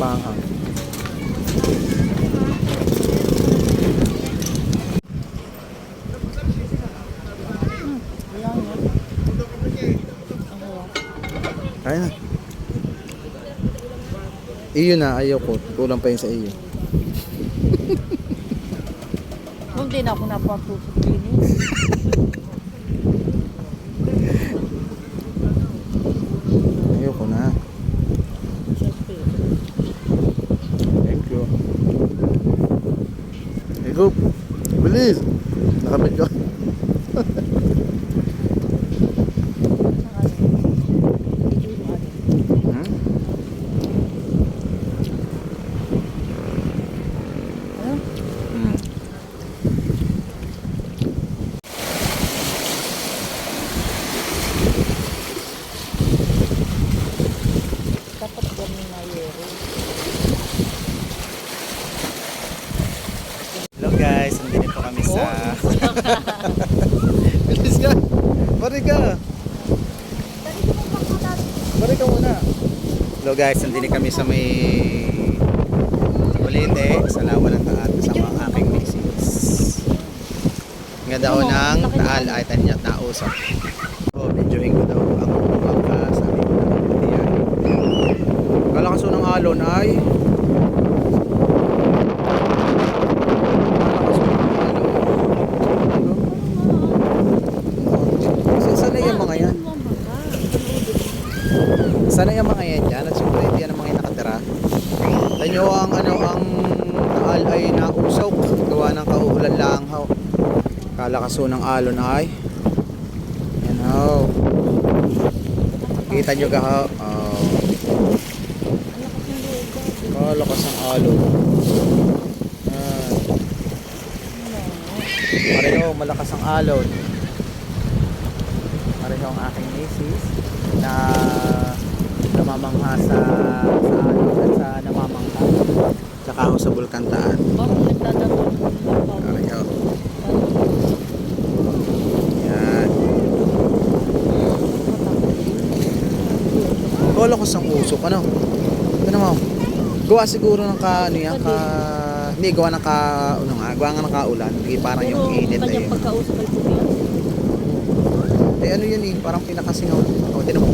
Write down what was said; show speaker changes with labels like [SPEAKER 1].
[SPEAKER 1] Maanghang. Kaya na. Iyo na, ayaw ko. Kulang pa yun sa iyo.
[SPEAKER 2] Hindi na ako napatutukin.
[SPEAKER 1] Ayaw ko na. Thank you. Hey, go. Bilis. Nakamit ko.
[SPEAKER 2] Dapat ganun na yero.
[SPEAKER 1] Hello guys, nandito po kami sa... Bilis ka! Bari ka! Bari ka muna! Hello guys, nandito kami sa may... Balinde, sa Lawa ng Taal, kasama ang aking misis. Nga daw ng Taal ay tanya tausap. So, videoing ko daw ang pagkasabi ko ng diyan. Kalakaso ng alon ay... Sana yung mga yan dyan at siyempre hindi yan ang mga nakatira. Tanyo ang ang Taal ay nausaw gawa ng kauulan lang ho. Kalakaso ng alon ay yan ho. Kita nyo ka ho. Kalakas ng alon. Pareho malakas ang alon. Pareho ang aking misis na namamangha sa alon at sa namamangha tsaka ako sa Bulkan Taal.
[SPEAKER 2] Bakit nagdadabot?
[SPEAKER 1] Pareho. Yan. Kalakas ang usok ano? Ano mo? Gawa siguro ng ano yan hindi gawa ng gawa nga ng kaulan hindi parang yung init
[SPEAKER 2] eh. Pagkausap ay pumiyak.
[SPEAKER 1] Ano yun parang pinakasingaw. O tinan mo.